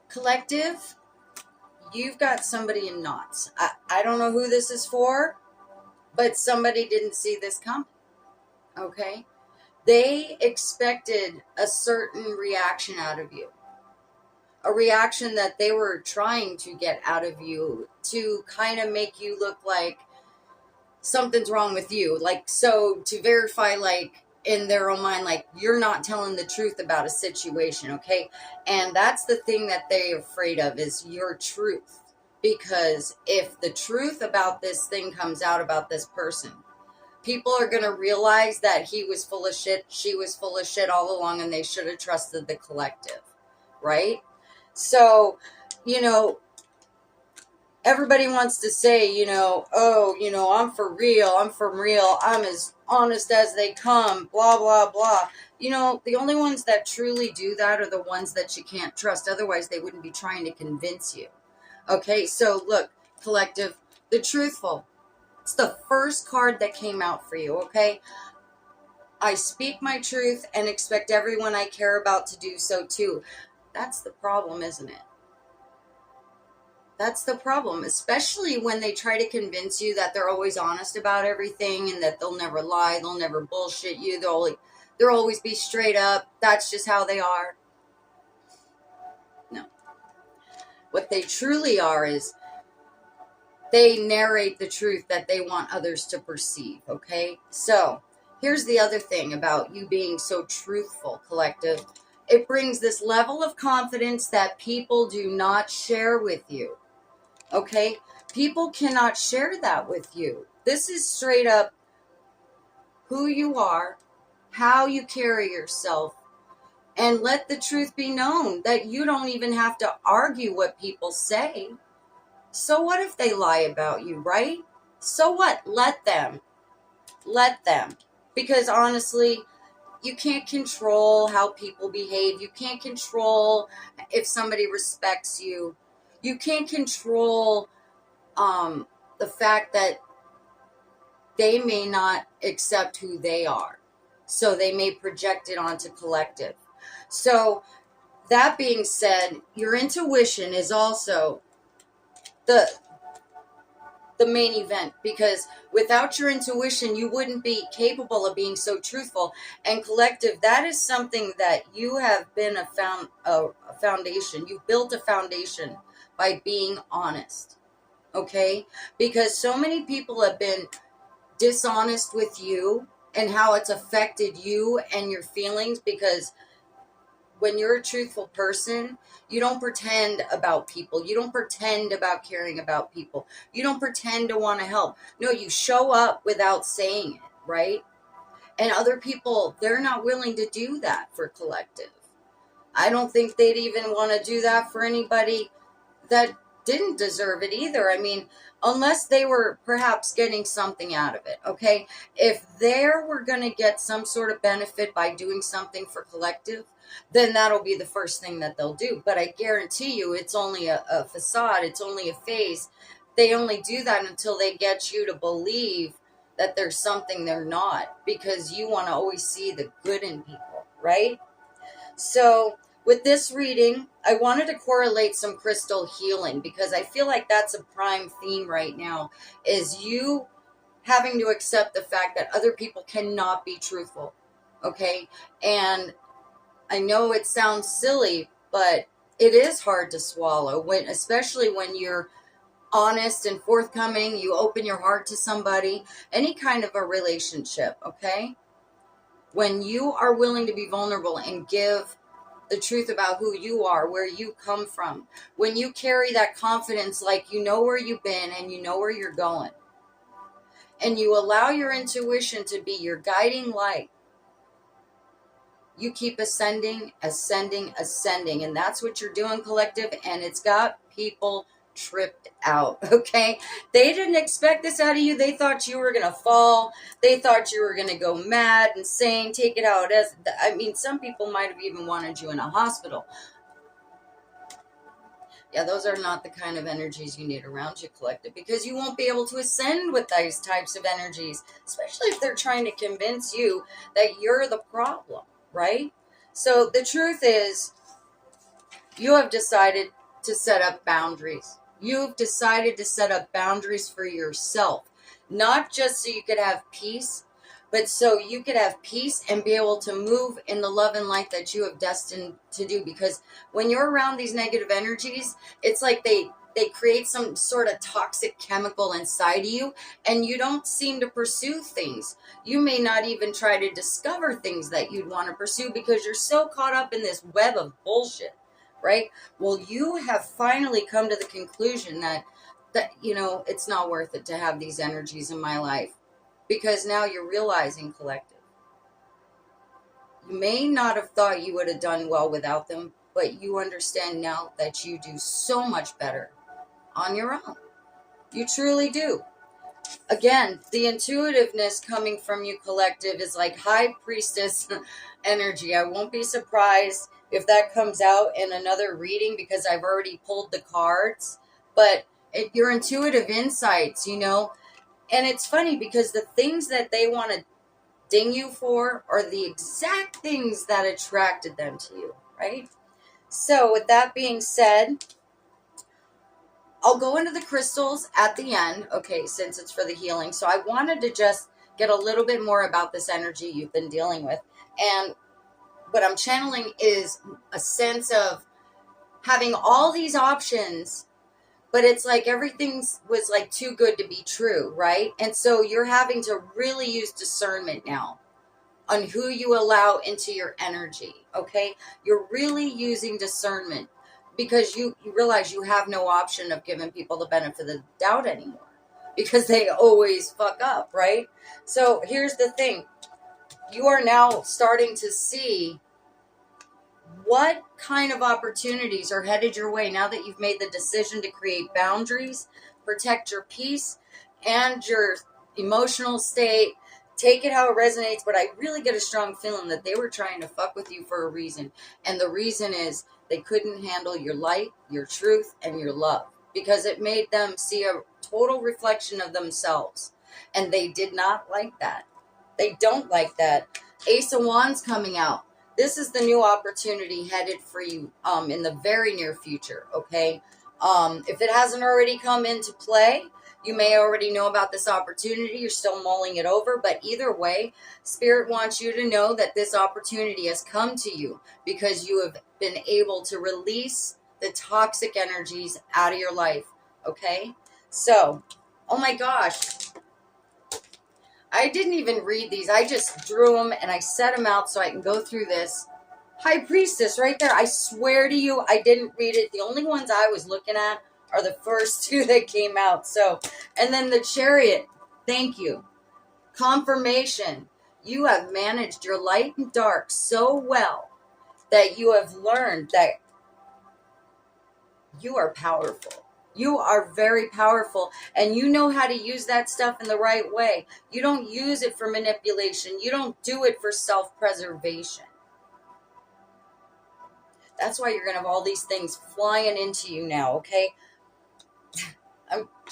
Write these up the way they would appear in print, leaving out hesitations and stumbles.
Collective, you've got somebody in knots. I don't know who this is for, but somebody didn't see this coming. Okay? They expected a certain reaction out of you, a reaction that they were trying to get out of you to kind of make you look like something's wrong with you. Like, so to verify, like, in their own mind, like, you're not telling the truth about a situation, okay? And that's the thing that they're afraid of, is your truth. Because if the truth about this thing comes out about this person, people are going to realize that he was full of shit, she was full of shit all along, and they should have trusted the collective, right? So, everybody wants to say, oh, I'm for real, I'm from real, I'm as honest as they come, blah, blah, blah. The only ones that truly do that are the ones that you can't trust. Otherwise, they wouldn't be trying to convince you. Okay, so look, collective, the truthful. It's the first card that came out for you, okay? I speak my truth and expect everyone I care about to do so too. That's the problem, isn't it? That's the problem, especially when they try to convince you that they're always honest about everything and that they'll never lie, they'll never bullshit you, they'll always be straight up. That's just how they are. No. What they truly are is they narrate the truth that they want others to perceive, okay? So, here's the other thing about you being so truthful, collective. It brings this level of confidence that people do not share with you. Okay? People cannot share that with you. This is straight up who you are, how you carry yourself, and let the truth be known that you don't even have to argue what people say. So what if they lie about you, right? So what? Let them. Let them. Because honestly, you can't control how people behave. You can't control if somebody respects you. You can't control the fact that they may not accept who they are. So they may project it onto collective. So that being said, your intuition is also the main event, because without your intuition, you wouldn't be capable of being so truthful. And collective, that is something that you have been a foundation. You've built a foundation by being honest. Okay? Because so many people have been dishonest with you and how it's affected you and your feelings, because when you're a truthful person, you don't pretend about people. You don't pretend about caring about people. You don't pretend to want to help. No, you show up without saying it, right? And other people, they're not willing to do that for collective. I don't think they'd even want to do that for anybody that didn't deserve it either. I mean, unless they were perhaps getting something out of it, okay? If they were going to get some sort of benefit by doing something for collective, then that'll be the first thing that they'll do. But I guarantee you, it's only a facade. It's only a phase. They only do that until they get you to believe that there's something they're not, because you want to always see the good in people, right? So with this reading, I wanted to correlate some crystal healing, because I feel like that's a prime theme right now, is you having to accept the fact that other people cannot be truthful, okay? And I know it sounds silly, but it is hard to swallow, especially when you're honest and forthcoming, you open your heart to somebody, any kind of a relationship, okay? When you are willing to be vulnerable and give the truth about who you are, where you come from, when you carry that confidence, like you know where you've been and you know where you're going, and you allow your intuition to be your guiding light, you keep ascending, ascending, ascending. And that's what you're doing, collective. And it's got people tripped out, okay? They didn't expect this out of you. They thought you were going to fall. They thought you were going to go mad, insane, take it out. Some people might have even wanted you in a hospital. Yeah, those are not the kind of energies you need around you, collective, because you won't be able to ascend with those types of energies, especially if they're trying to convince you that you're the problem, right? So the truth is, you have decided to set up boundaries. You've decided to set up boundaries for yourself, not just so you could have peace, but so you could have peace and be able to move in the love and light that you have destined to do. Because when you're around these negative energies, it's like they create some sort of toxic chemical inside of you, and you don't seem to pursue things. You may not even try to discover things that you'd want to pursue because you're so caught up in this web of bullshit, right? Well, you have finally come to the conclusion that it's not worth it to have these energies in my life, because now you're realizing, collective, you may not have thought you would have done well without them, but you understand now that you do so much better on your own. You truly do. Again, the intuitiveness coming from you, collective, is like high priestess energy. I won't be surprised if that comes out in another reading, because I've already pulled the cards. But your intuitive insights, and it's funny because the things that they want to ding you for are the exact things that attracted them to you, right? So with that being said, I'll go into the crystals at the end, okay, since it's for the healing. So I wanted to just get a little bit more about this energy you've been dealing with. And what I'm channeling is a sense of having all these options, but it's like everything was like too good to be true, right? And so you're having to really use discernment now on who you allow into your energy, okay? You're really using discernment because you realize you have no option of giving people the benefit of the doubt anymore, because they always fuck up, right? So here's the thing. You are now starting to see what kind of opportunities are headed your way now that you've made the decision to create boundaries, protect your peace and your emotional state. Take it how it resonates, but I really get a strong feeling that they were trying to fuck with you for a reason. And the reason is they couldn't handle your light, your truth, and your love, because it made them see a total reflection of themselves. And they did not like that. They don't like that. Ace of Wands coming out. This is the new opportunity headed for you in the very near future, okay? If it hasn't already come into play, you may already know about this opportunity. You're still mulling it over, but either way, Spirit wants you to know that this opportunity has come to you because you have been able to release the toxic energies out of your life, okay? So, oh my gosh, I didn't even read these. I just drew them and I set them out so I can go through this. High Priestess right there. I swear to you, I didn't read it. The only ones I was looking at are the first two that came out. So, and then the Chariot. Thank you. Confirmation. You have managed your light and dark so well that you have learned that you are powerful. You are very powerful, and you know how to use that stuff in the right way. You don't use it for manipulation. You don't do it for self-preservation. That's why you're going to have all these things flying into you now, okay?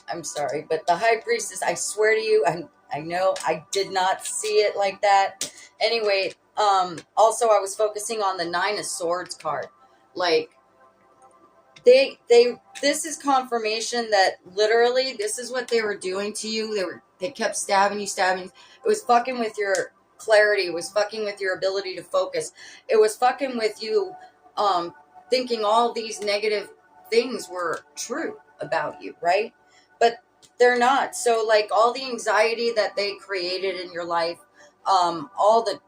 I'm sorry, but the High Priestess, I swear to you, I know I did not see it like that. Anyway, also I was focusing on the Nine of Swords card. Like, this is confirmation that literally this is what they were doing to you. They kept stabbing you. It was fucking with your clarity. It was fucking with your ability to focus. It was fucking with you thinking all these negative things were true about you, right? But they're not. So like all the anxiety that they created in your life, all the,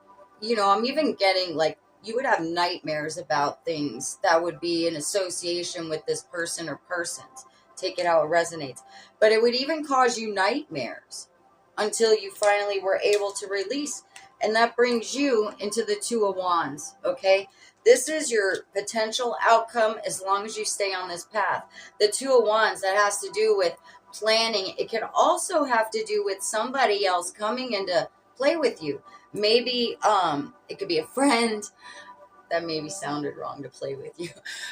I'm even getting like, you would have nightmares about things that would be in association with this person or persons. Take it how it resonates. But it would even cause you nightmares until you finally were able to release. And that brings you into the Two of Wands, okay? This is your potential outcome as long as you stay on this path. The Two of Wands, that has to do with planning. It can also have to do with somebody else coming into play with you. Maybe it could be a friend. That maybe sounded wrong, to play with you.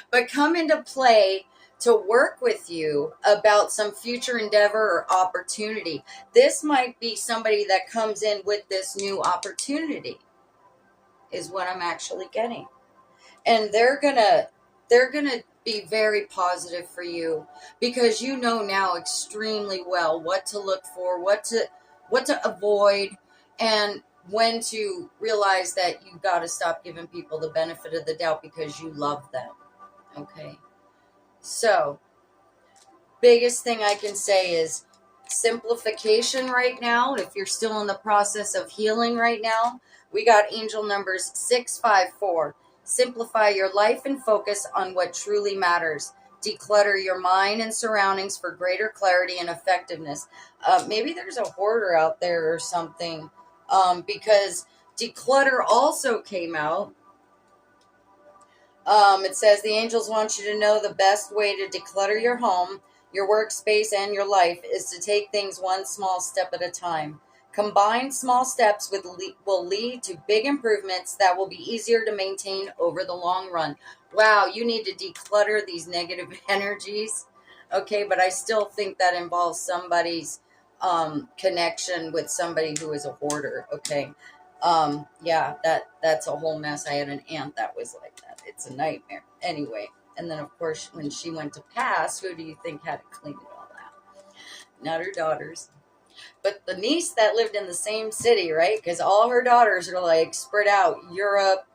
But come into play to work with you about some future endeavor or opportunity. This might be somebody that comes in with this new opportunity, is what I'm actually getting. And they're gonna be very positive for you, because you know now extremely well what to look for, what to avoid, and when to realize that you got to stop giving people the benefit of the doubt because you love them. Okay. So, biggest thing I can say is simplification right now. If you're still in the process of healing right now, we got angel numbers 654. Simplify your life and focus on what truly matters. Declutter your mind and surroundings for greater clarity and effectiveness. Maybe there's a hoarder out there or something, because declutter also came out. It says the angels want you to know the best way to declutter your home, your workspace, and your life is to take things one small step at a time. Combined small steps will lead to big improvements that will be easier to maintain over the long run. Wow, you need to declutter these negative energies. Okay, but I still think that involves somebody's connection with somebody who is a hoarder. Okay. Yeah, that's a whole mess. I had an aunt that was like that. It's a nightmare. Anyway, and then of course when she went to pass, who do you think had to clean it all out? Not her daughters, but the niece that lived in the same city, right? Because all her daughters are like spread out Europe,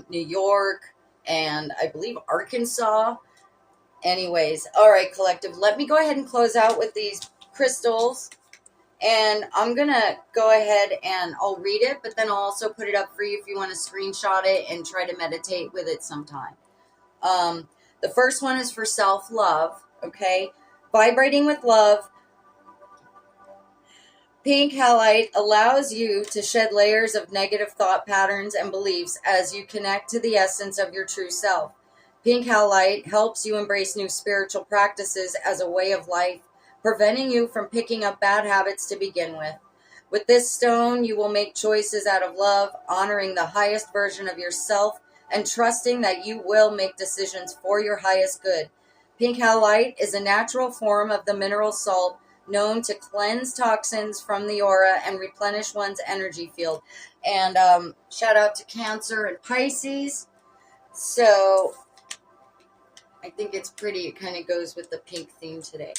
New York, and I believe Arkansas. Anyways, all right, collective. Let me go ahead and close out with these crystals. And I'm going to go ahead and I'll read it, but then I'll also put it up for you if you want to screenshot it and try to meditate with it sometime. The first one is for self-love, okay? Vibrating with love. Pink halite allows you to shed layers of negative thought patterns and beliefs as you connect to the essence of your true self. Pink halite helps you embrace new spiritual practices as a way of life, preventing you from picking up bad habits to begin with. With this stone, you will make choices out of love, honoring the highest version of yourself, and trusting that you will make decisions for your highest good. Pink halite is a natural form of the mineral salt known to cleanse toxins from the aura and replenish one's energy field. And shout out to Cancer and Pisces. So I think it's pretty. It kind of goes with the pink theme today.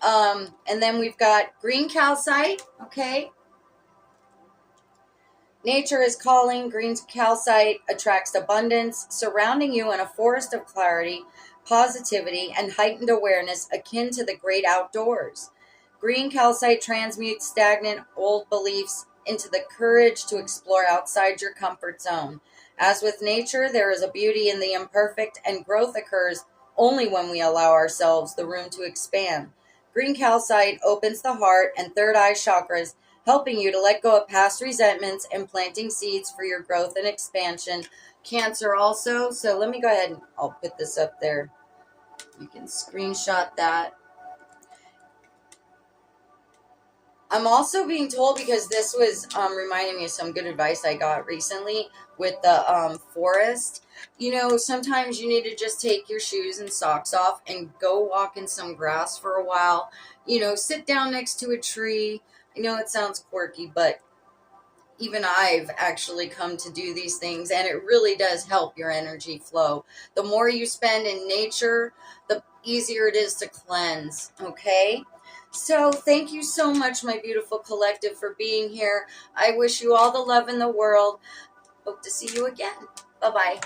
And then we've got green calcite, okay? Nature is calling. Green calcite attracts abundance, surrounding you in a forest of clarity, positivity, and heightened awareness akin to the great outdoors. Green calcite transmutes stagnant old beliefs into the courage to explore outside your comfort zone. As with nature, there is a beauty in the imperfect, and growth occurs only when we allow ourselves the room to expand. Green calcite opens the heart and third eye chakras, helping you to let go of past resentments and planting seeds for your growth and expansion. Cancer also. So let me go ahead and I'll put this up there. You can screenshot that. I'm also being told, because this was reminding me of some good advice I got recently with the forest. You know, sometimes you need to just take your shoes and socks off and go walk in some grass for a while. You know, sit down next to a tree. I know it sounds quirky, but even I've actually come to do these things, and it really does help your energy flow. The more you spend in nature, the easier it is to cleanse, okay? So thank you so much, my beautiful collective, for being here. I wish you all the love in the world. Hope to see you again. Bye-bye.